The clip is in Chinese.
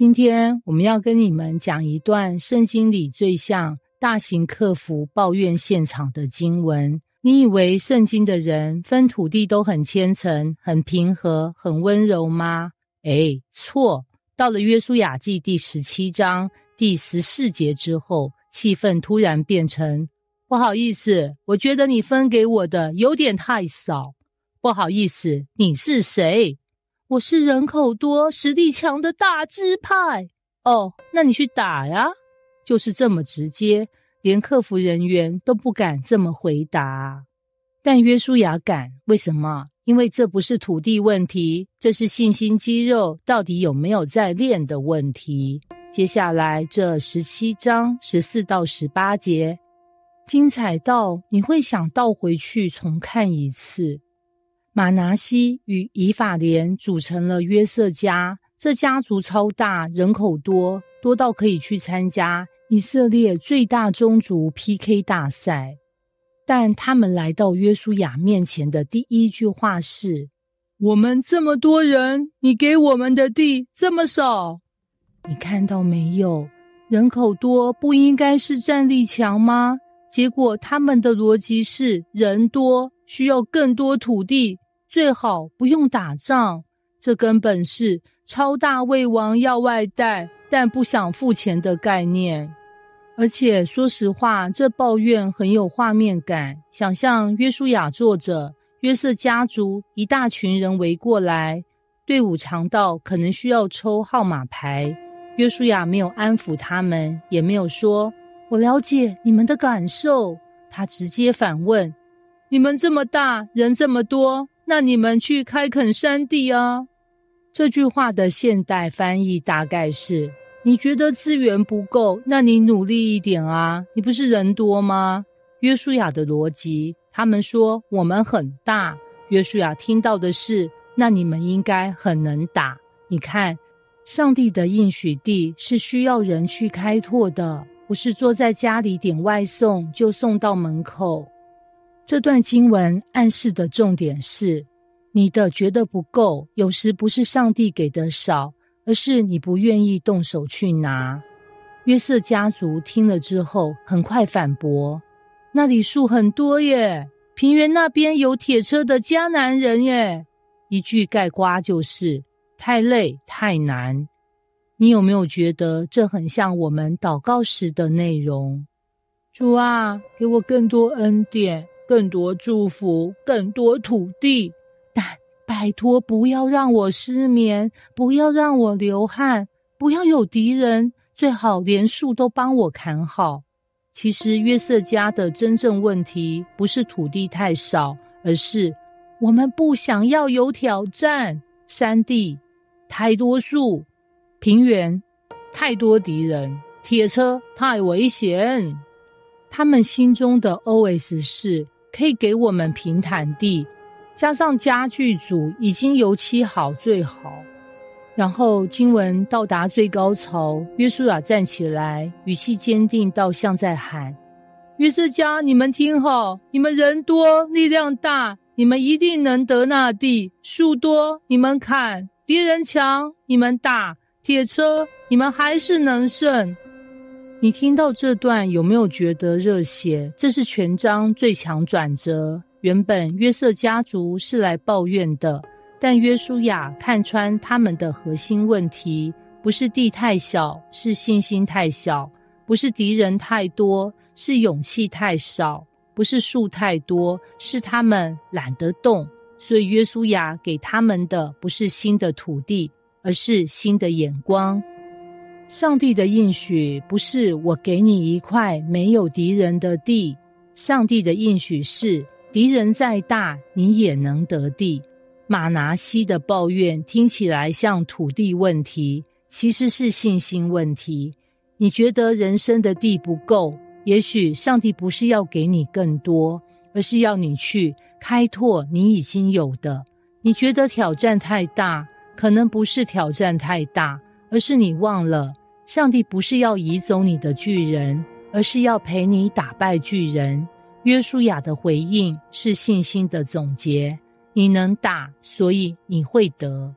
今天我們要跟你們講一段聖經裡最像大型客服抱怨現場的經文。你以為聖經的人分土地都很虔誠、很平和、很溫柔嗎？錯。到了約書亞記第17章第14節之後，氣氛突然變成，不好意思，我覺得你分給我的有點太少。不好意思，你是誰？我是人口多、實力強的大支派。哦，那你去打呀。就是這麼直接，連客服人員都不敢這麼回答。但約書亞敢，為什麼？因為這不是土地問題，這是信心肌肉到底有沒有在練的問題。接下來這17章14到18節，精彩到你會想倒回去重看一次。瑪拿西與以法蓮組成了約瑟家，這家族超大，人口多，多到可以去參加以色列最大宗族 PK 大賽。但他們來到約書亞面前的第一句話是：我們這麼多人，你給我們的地這麼少。你看到沒有？人口多不應該是戰力強嗎？結果他們的邏輯是人多，需要更多土地，最好不用打仗。這根本是超大胃王要外帶，但不想付錢的概念。而且說實話，這抱怨很有畫面感。想象約書亞坐着，約瑟家族一大群人圍過來，隊伍長到可能需要抽號碼牌。約書亞沒有安撫他們，也沒有說我了解你們的感受。他直接反問：你們這麼大，人這麼多，那你們去開墾山地啊。這句話的現代翻譯大概是：你覺得資源不夠，那你努力一點啊，你不是人多嗎？約書亞的邏輯，他們說我們很大，約書亞聽到的是，那你們應該很能打。你看，上帝的應許地是需要人去開拓的，不是坐在家裡點外送就送到門口。這段經文暗示的重點是，你的覺得不夠，有時不是上帝給的少，而是你不願意動手去拿。約瑟家族聽了之後，很快反駁：那裡樹很多耶，平原那邊有鐵車的迦南人耶。一句概括就是太累太難。你有沒有覺得這很像我們禱告時的內容？主啊，給我更多恩典，更多祝福，更多土地，但拜託不要讓我失眠，不要讓我流汗，不要有敵人，最好連樹都幫我砍好。其實約瑟家的真正問題不是土地太少，而是我們不想要有挑戰。山地太多樹，平原太多敵人，鐵車太危險。他們心中的 OS 是：可以給我們平坦地，加上家具組已經油漆好最好。然後經文到達最高潮，約書亞站起來，語氣堅定到像在喊：約瑟家，你們聽好，你們人多力量大，你們一定能得那地。樹多你們砍，敵人強你們打，鐵車你們還是能勝。你聽到這段有沒有覺得熱血？這是全章最強轉折。原本約瑟家族是來抱怨的，但約書亞看穿他們的核心問題，不是地太小，是信心太小；不是敵人太多，是勇氣太少；不是樹太多，是他們懶得動。所以約書亞給他們的不是新的土地，而是新的眼光。上帝的應許不是我給你一塊沒有敵人的地，上帝的應許是敵人再大，你也能得地。瑪拿西的抱怨聽起來像土地問題，其實是信心問題。你覺得人生的地不夠，也許上帝不是要給你更多，而是要你去開拓你已經有的。你覺得挑戰太大，可能不是挑戰太大，而是你忘了，上帝不是要移走你的巨人，而是要陪你打敗巨人。約書亞的回應是信心的總結，你能打，所以你會得。